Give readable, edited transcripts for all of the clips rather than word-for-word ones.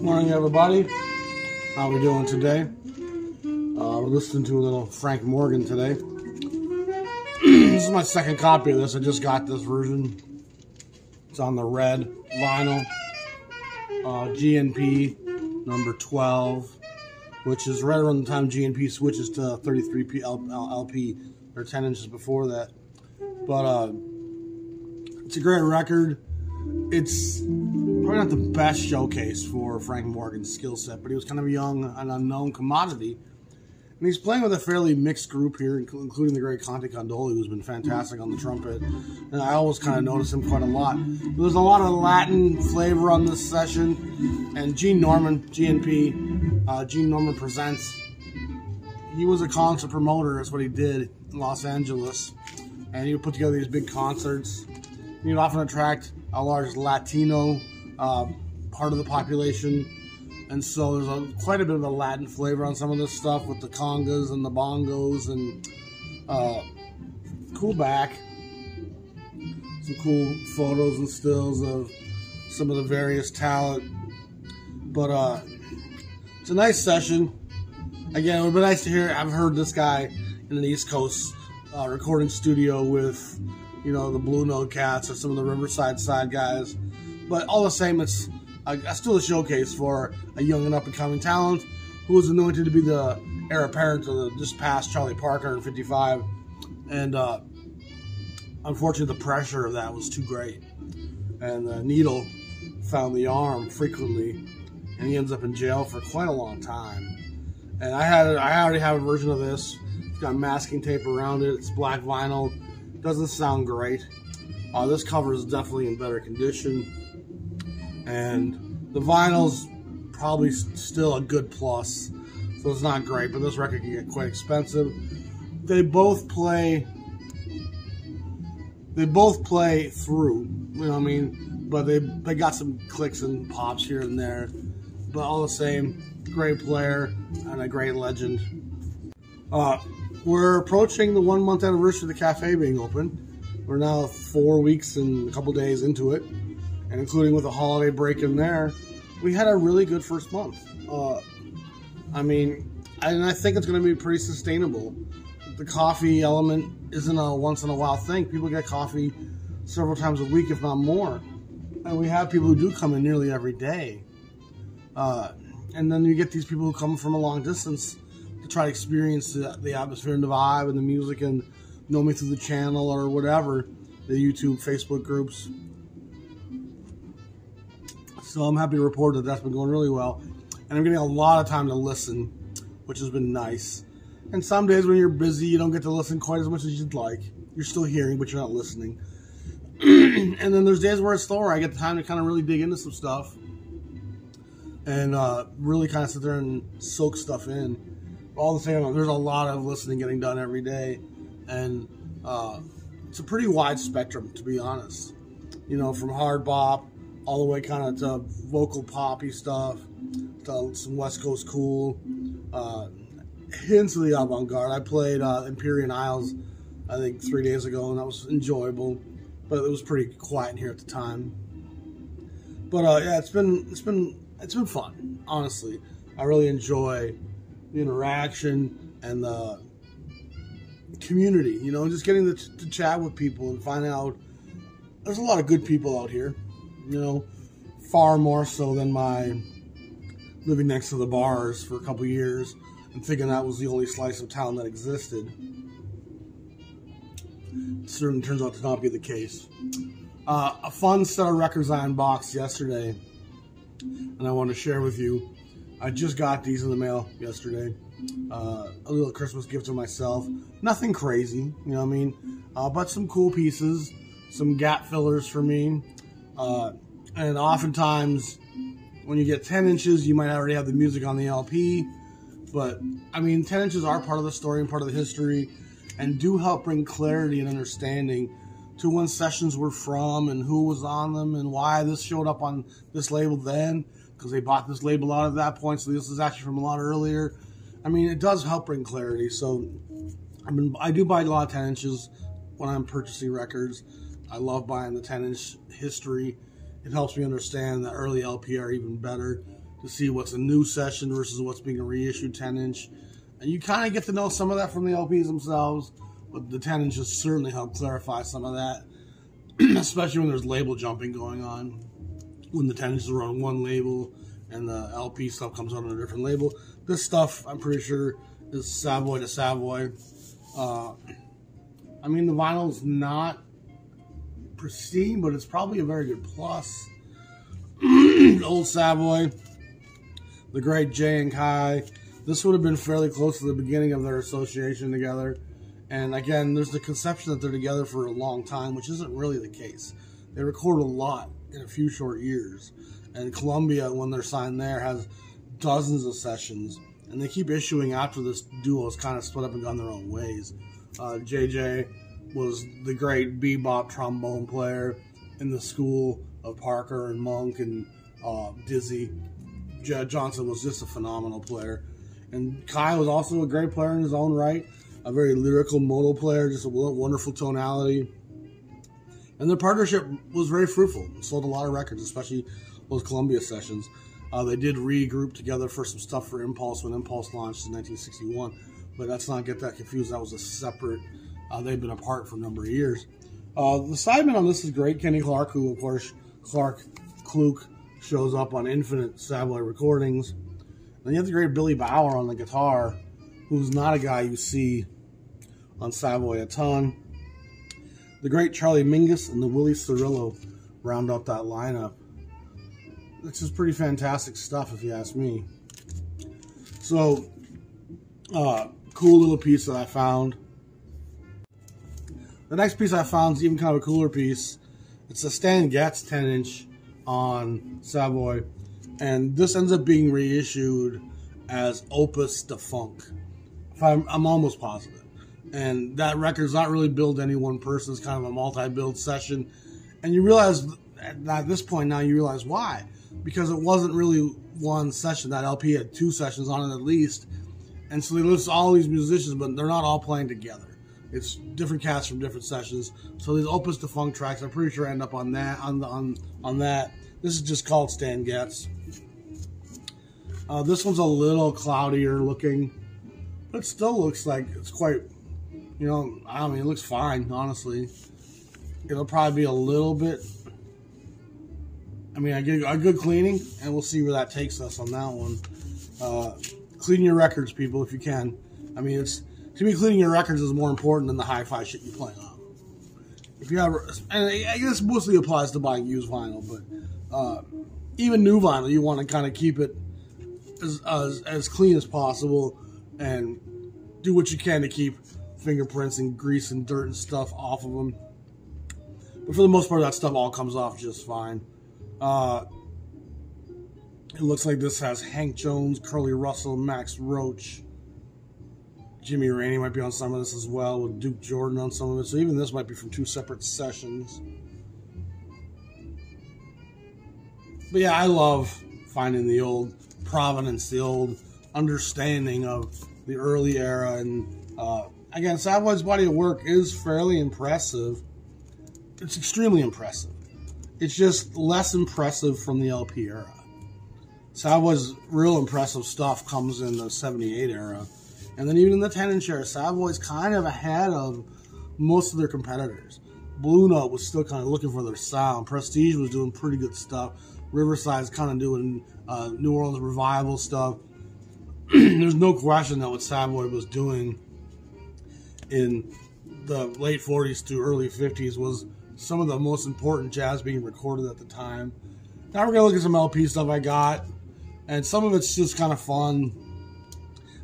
Morning, everybody. How we doing today? We're listening to a little Frank Morgan today. This is my second copy of this. I just got this version. It's on the red vinyl. GNP number 12, which is right around the time GNP switches to 33 LP, or 10 inches before that. But it's a great record. It's probably not the best showcase for Frank Morgan's skill set, but he was kind of a young and unknown commodity. And he's playing with a fairly mixed group here, including the great Conte Candoli, who's been fantastic on the trumpet. And I always kind of notice him quite a lot. There's a lot of Latin flavor on this session. And Gene Norman, GNP, Gene Norman Presents. He was a concert promoter. That's what he did in Los Angeles. And he would put together these big concerts. He would often attract a large Latino part of the population. And so there's quite a bit of a Latin flavor on some of this stuff with the congas and the bongos and cool back. Some cool photos and stills of some of the various talent. But it's a nice session. Again, it would be nice to hear. I've heard this guy in an East Coast recording studio with, you know, the Blue Note Cats or some of the Riverside Side guys. But all the same, it's still a showcase for a young and up-and-coming talent who was anointed to be the heir apparent to the just past Charlie Parker in '55. And unfortunately, the pressure of that was too great. And the needle found the arm frequently, and he ends up in jail for quite a long time. And I already have a version of this. It's got masking tape around it. It's black vinyl. Doesn't sound great. This cover is definitely in better condition. And the vinyl's probably still a good plus, so it's not great, but this record can get quite expensive. They both play through, you know what I mean? But they got some clicks and pops here and there. But all the same, great player and a great legend. We're approaching the 1 month anniversary of the cafe being open. We're now 4 weeks and a couple days into it. And including with a holiday break in there, we had a really good first month. I think it's going to be pretty sustainable. The coffee element isn't a once-in-a-while thing. People get coffee several times a week, if not more. And we have people who do come in nearly every day. And then you get these people who come from a long distance to try to experience the atmosphere and the vibe and the music and know me through the channel or whatever, the YouTube, Facebook groups. So I'm happy to report that that's been going really well. And I'm getting a lot of time to listen, which has been nice. And some days when you're busy, you don't get to listen quite as much as you'd like. You're still hearing, but you're not listening. And then there's days where it's slower. I get the time to kind of really dig into some stuff. And really kind of sit there and soak stuff in. All the same, there's a lot of listening getting done every day. And it's a pretty wide spectrum, to be honest. You know, from hard bop all the way kind of to vocal poppy stuff, to some West Coast cool, hints of the avant-garde. I played Empyrean Isles, I think 3 days ago, and that was enjoyable, but it was pretty quiet in here at the time. But yeah, it's been fun, honestly. I really enjoy the interaction and the community, you know, just getting to chat with people and find out there's a lot of good people out here. You know, far more so than my living next to the bars for a couple of years and thinking that was the only slice of town that existed. It certainly turns out to not be the case. A fun set of records I unboxed yesterday, and I want to share with you. I just got these in the mail yesterday. A little Christmas gift to myself. Nothing crazy, you know what I mean? But some cool pieces, some gap fillers for me. And oftentimes, when you get 10 inches, you might already have the music on the LP. But, I mean, 10 inches are part of the story and part of the history and do help bring clarity and understanding to when sessions were from and who was on them and why this showed up on this label then, because they bought this label out at that point, so this is actually from a lot earlier. I mean, it does help bring clarity. So, I do buy a lot of 10 inches when I'm purchasing records. I love buying the 10-inch history. It helps me understand the early LP are even better. to see what's a new session versus what's being a reissued 10-inch. And you kind of get to know some of that from the LPs themselves, but the 10-inches certainly help clarify some of that, especially when there's label jumping going on. When the 10-inches are on one label and the LP stuff comes on a different label. This stuff, I'm pretty sure, is Savoy to Savoy. I mean, the vinyl's not pristine, but it's probably a very good plus. Old Savoy, the great Jay and Kai. This would have been fairly close to the beginning of their association together. And again, there's the conception that they're together for a long time, which isn't really the case. They record a lot in a few short years. And Columbia, when they're signed there, has dozens of sessions. And they keep issuing after this duo is kind of split up and gone their own ways. JJ was the great bebop trombone player in the school of Parker and Monk and Dizzy. Johnson was just a phenomenal player. And Kai was also a great player in his own right. A very lyrical modal player, just a wonderful tonality. And their partnership was very fruitful. It sold a lot of records, especially those Columbia sessions. They did regroup together for some stuff for Impulse when Impulse launched in 1961. But let's not get that confused. That was a separate... they've been apart for a number of years. The sideman on this is great. Kenny Clark, who, of course, Kluk shows up on Infinite Savoy recordings. And you have the great Billy Bauer on the guitar, who's not a guy you see on Savoy a ton. The great Charlie Mingus and the Willie Cirillo round up that lineup. This is pretty fantastic stuff, if you ask me. So, cool little piece that I found. The next piece I found is even kind of a cooler piece. It's a Stan Getz 10-inch on Savoy. And this ends up being reissued as Opus de Funk. I'm almost positive. And that record's not really billed to any one person. It's kind of a multi-build session. And you realize, at this point now, you realize why. Because it wasn't really one session. That LP had 2 sessions on it at least. And so they list all these musicians, but they're not all playing together. It's different cats from different sessions. So these Opus de Funk tracks, I'm pretty sure end up on that. On that. This is just called Stan Getz. This one's a little cloudier looking, but it still looks like it's quite, you know, I mean, it looks fine, honestly. It'll probably be a little bit, I mean, I get a good cleaning, and we'll see where that takes us on that one. Clean your records, people, if you can. I mean, to me, cleaning your records is more important than the hi-fi shit you play on. If you have, and I guess mostly applies to buying used vinyl, but even new vinyl, you want to kind of keep it as clean as possible and do what you can to keep fingerprints and grease and dirt and stuff off of them. But for the most part, that stuff all comes off just fine. It looks like this has Hank Jones, Curly Russell, Max Roach. Jimmy Rainey might be on some of this as well, with Duke Jordan on some of it. So even this might be from 2 separate sessions. But yeah, I love finding the old provenance, the old understanding of the early era. And again, Savoy's body of work is fairly impressive. It's extremely impressive. It's just less impressive from the LP era. Savoy's real impressive stuff comes in the 78 era. And then even in the 10-inch era, Savoy's kind of ahead of most of their competitors. Blue Note was still kind of looking for their sound. Prestige was doing pretty good stuff. Riverside's kind of doing New Orleans revival stuff. There's no question that what Savoy was doing in the late 40s to early 50s was some of the most important jazz being recorded at the time. Now we're going to look at some LP stuff I got. And some of it's just kind of fun.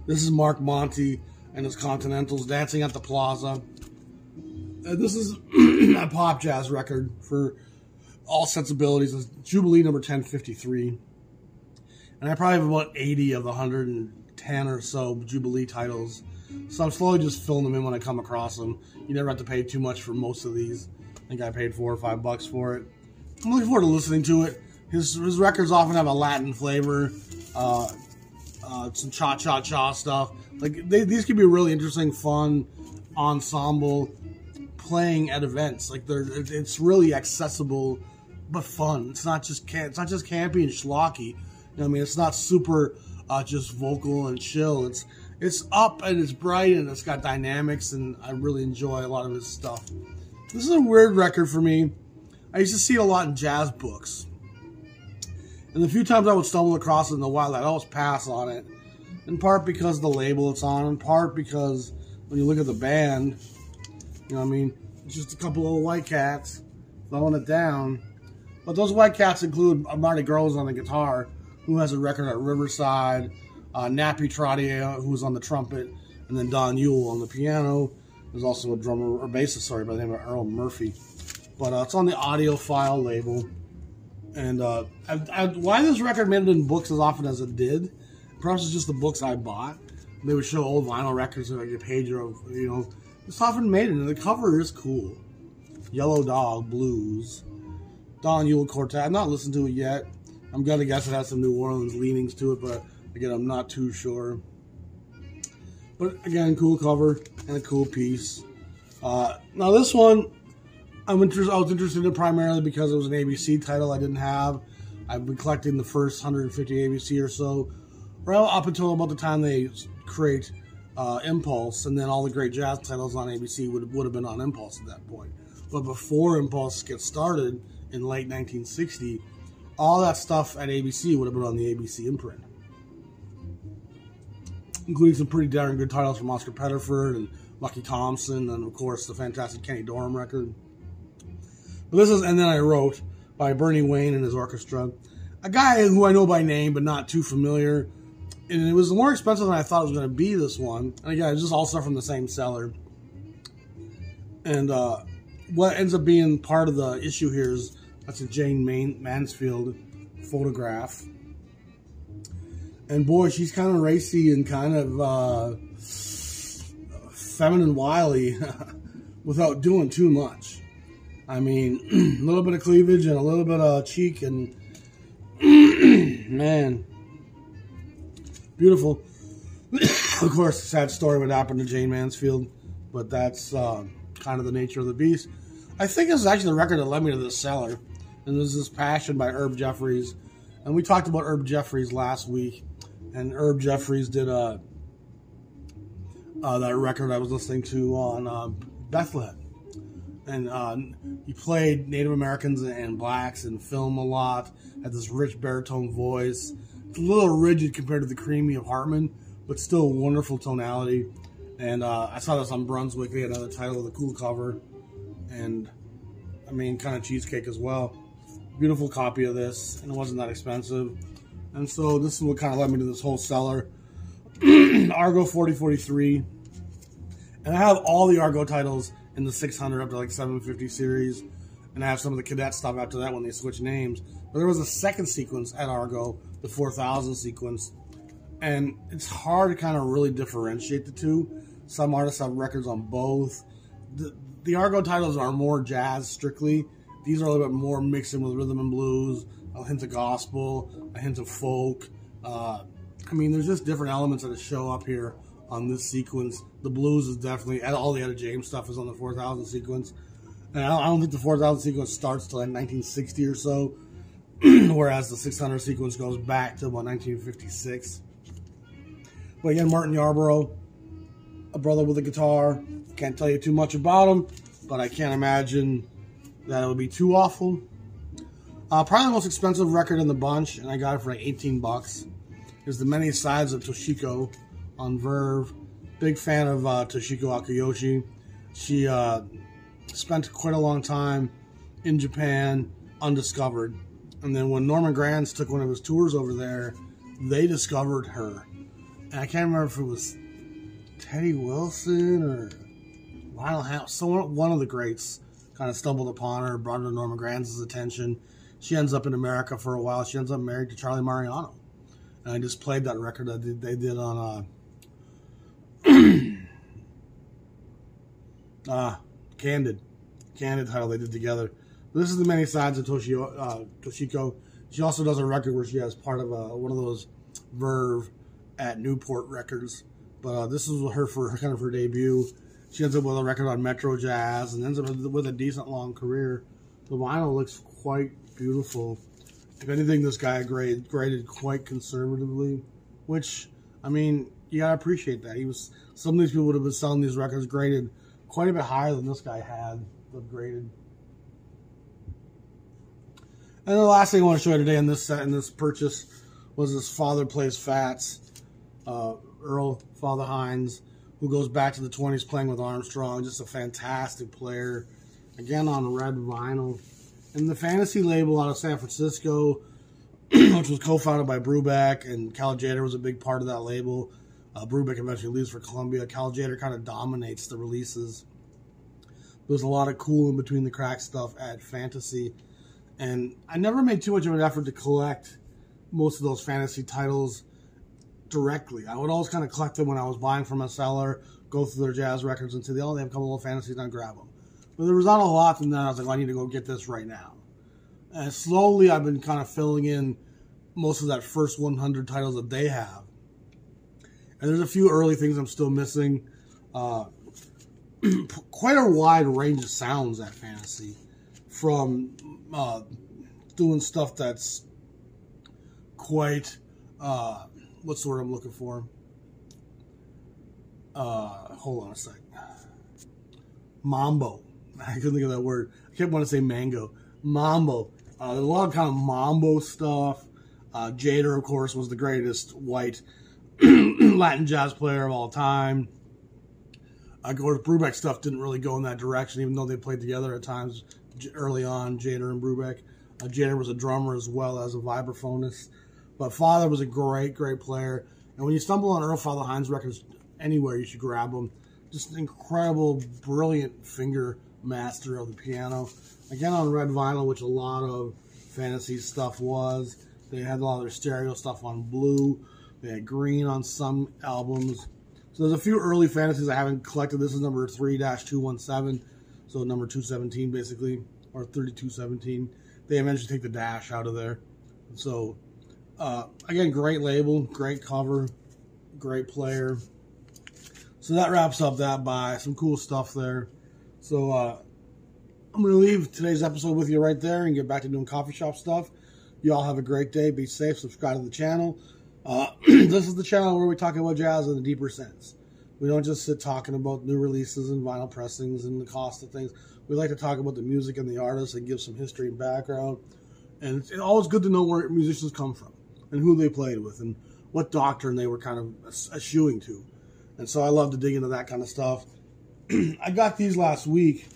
This is Mark Monty and his Continentals dancing at the Plaza. This is a pop jazz record for all sensibilities. It's Jubilee number 1053. And I probably have about 80 of the 110 or so Jubilee titles. So I'm slowly just filling them in when I come across them. You never have to pay too much for most of these. I think I paid $4 or $5 for it. I'm looking forward to listening to it. His records often have a Latin flavor, some cha-cha-cha stuff. Like these could be really interesting, fun ensemble playing at events. Like it's really accessible but fun. It's not just campy and schlocky. You know what I mean? It's not super just vocal and chill. It's up and it's bright and it's got dynamics, and I really enjoy a lot of his stuff. This is a weird record for me. I used to see it a lot in jazz books. And the few times I would stumble across it in the wild, I'd always pass on it. In part because of the label it's on, in part because when you look at the band, you know what I mean, it's just a couple of white cats throwing it down. But those white cats include Marty Groves on the guitar, who has a record at Riverside, Nappy Trottier, who was on the trumpet, and then Don Yule on the piano. There's also a drummer, or bassist, sorry, by the name of Earl Murphy. But it's on the Audiophile label. And why this record made it in books as often as it did, perhaps it's just the books I bought. They would show old vinyl records like a page of, you know, it's often made it, and the cover is cool. Yellow Dog Blues. Don Yule Quartet. I've not listened to it yet. I'm going to guess it has some New Orleans leanings to it, but again, I'm not too sure. But again, cool cover and a cool piece. Now this one, I was interested in primarily because it was an ABC title I didn't have. I've been collecting the first 150 ABC or so, well, up until about the time they create Impulse, and then all the great jazz titles on ABC would have been on Impulse at that point. But before Impulse gets started in late 1960, all that stuff at ABC would have been on the ABC imprint, including some pretty darn good titles from Oscar Pettiford and Lucky Thompson, and of course the fantastic Kenny Dorham record. But this is And Then I Wrote by Bernie Wayne and his orchestra, a guy who I know by name but not too familiar. And it was more expensive than I thought it was going to be, this one. And again, it's just all stuff from the same seller. And what ends up being part of the issue here is that's a Jane Mansfield photograph. And boy, she's kind of racy and kind of feminine wily without doing too much. I mean, a little bit of cleavage and a little bit of cheek, and man, beautiful. Of course, a sad story what happened to Jane Mansfield, but that's kind of the nature of the beast. I think this is actually the record that led me to this seller, and this is Passion by Herb Jeffries. And we talked about Herb Jeffries last week, and Herb Jeffries did that record I was listening to on Bethlehem. And he played Native Americans and blacks in film a lot, had this rich baritone voice. It's a little rigid compared to the creamy of Hartman, but still wonderful tonality. And I saw this on Brunswick. They had another title with a cool cover. And, I mean, kind of cheesecake as well. Beautiful copy of this, and it wasn't that expensive. And so this is what kind of led me to this whole seller. Argo 4043. And I have all the Argo titles in the 600 up to like 750 series. And I have some of the cadet stuff after that when they switch names. But there was a second sequence at Argo, the 4000 sequence. And it's hard to kind of really differentiate the two. Some artists have records on both. The Argo titles are more jazz strictly. These are a little bit more mixed in with rhythm and blues, a hint of gospel, a hint of folk. I mean, there's just different elements that show up here on this sequence. The blues is definitely, all the Etta James stuff is on the 4000 sequence. And I don't think the 4000 sequence starts till like 1960 or so, whereas the 600 sequence goes back to about 1956. But again, Martin Yarborough, a brother with a guitar. Can't tell you too much about him, but I can't imagine that it would be too awful. Probably the most expensive record in the bunch, and I got it for like 18 bucks, is The Many Sides of Toshiko on Verve. Big fan of Toshiko Akiyoshi. She spent quite a long time in Japan, undiscovered. And then when Norman Granz took one of his tours over there, they discovered her. And I can't remember if it was Teddy Wilson or Lionel Hampton. So one of the greats kind of stumbled upon her, brought her to Norman Granz's attention. She ends up in America for a while. She ends up married to Charlie Mariano. And I just played that record that they did on Candid title they did together. This is The Many Sides of Toshiko. She also does a record where she has part of one of those Verve at Newport Records. But this is her for kind of her debut. She ends up with a record on Metro Jazz and ends up with a decent long career. The vinyl looks quite beautiful. If anything, this guy graded quite conservatively, which, I mean, you gotta appreciate that. Some of these people would have been selling these records graded quite a bit higher than this guy had graded. And the last thing I want to show you today in this set, in this purchase, was this Father Plays Fats, Earl Father Hines, who goes back to the 20s playing with Armstrong. Just a fantastic player. Again, on red vinyl. And the Fantasy label out of San Francisco, which was co-founded by Brubeck, and Cal Tjader was a big part of that label. Brubeck eventually leaves for Columbia. Cal Tjader kind of dominates the releases. There's a lot of cool in between the cracks stuff at Fantasy. And I never made too much of an effort to collect most of those Fantasy titles directly. I would always kind of collect them when I was buying from a seller, go through their jazz records and say, oh, they have a couple of Fantasies, and I'd grab them. But there was not a lot from that. I was like, well, I need to go get this right now. And slowly I've been kind of filling in most of that first 100 titles that they have. And there's a few early things I'm still missing. Quite a wide range of sounds at Fantasy. From doing stuff that's quite, what's the word I'm looking for? Hold on a sec. Mambo. I couldn't think of that word. I kept wanting to say mango. Mambo. There's a lot of kind of mambo stuff. Tjader, of course, was the greatest white Latin jazz player of all time. Of course, Brubeck stuff didn't really go in that direction, even though they played together at times early on, Tjader and Brubeck. Tjader was a drummer as well as a vibraphonist. But Father was a great, great player. And when you stumble on Earl Father Hines records anywhere, you should grab them. Just an incredible, brilliant finger master of the piano. Again, on red vinyl, which a lot of Fantasy stuff was. They had a lot of their stereo stuff on blue. They had green on some albums. So there's a few early Fantasies I haven't collected. This is number 3-217. So number 217, basically, or 3217. They eventually take the dash out of there. So, again, great label, great cover, great player. So that wraps up that buy. Some cool stuff there. So, I'm going to leave today's episode with you right there and get back to doing coffee shop stuff. You all have a great day. Be safe. Subscribe to the channel. This is the channel where we talk about jazz in a deeper sense. We don't just sit talking about new releases and vinyl pressings and the cost of things. We like to talk about the music and the artists and give some history and background. And it's always good to know where musicians come from and who they played with and what doctrine they were kind of eschewing to. And so I love to dig into that kind of stuff. I got these last week.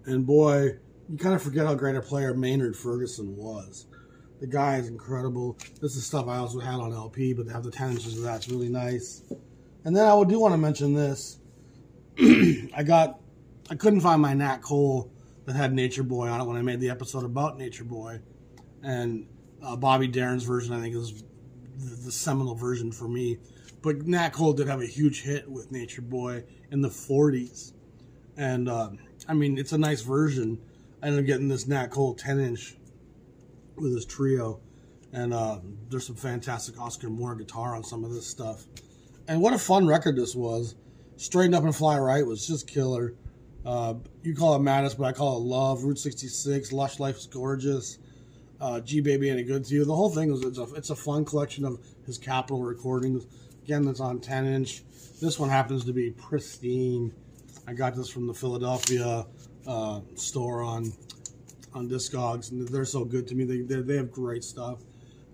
And boy, you kind of forget how great a player Maynard Ferguson was. The guy is incredible. This is stuff I also had on LP, but they have the 10 inches of that. It's really nice. And then I do want to mention this. I couldn't find my Nat Cole that had Nature Boy on it when I made the episode about Nature Boy. And Bobby Darin's version, I think, is the seminal version for me. But Nat Cole did have a huge hit with Nature Boy in the 40s. And, I mean, it's a nice version. I ended up getting this Nat Cole 10-inch with his trio. And there's some fantastic Oscar Moore guitar on some of this stuff. And what a fun record this was. Straighten Up and Fly Right was just killer. You call it Madness, but I call it Love. Route 66, Lush Life is Gorgeous. G Baby Ain't It Good to You. The whole thing is it's a fun collection of his Capitol recordings. Again, that's on 10-inch. This one happens to be pristine. I got this from the Philadelphia store on Discogs, and they're so good to me. They have great stuff.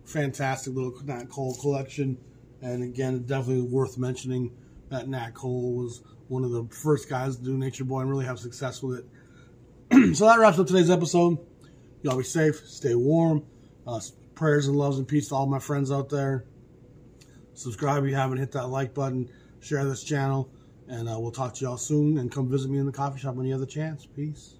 Fantastic little Nat Cole collection. And again, definitely worth mentioning that Nat Cole was one of the first guys to do Nature Boy and really have success with it. So that wraps up today's episode. Y'all be safe, stay warm. Prayers and loves and peace to all my friends out there. Subscribe if you haven't, hit that like button, share this channel, and we'll talk to y'all soon. And come visit me in the coffee shop when you have the chance. Peace.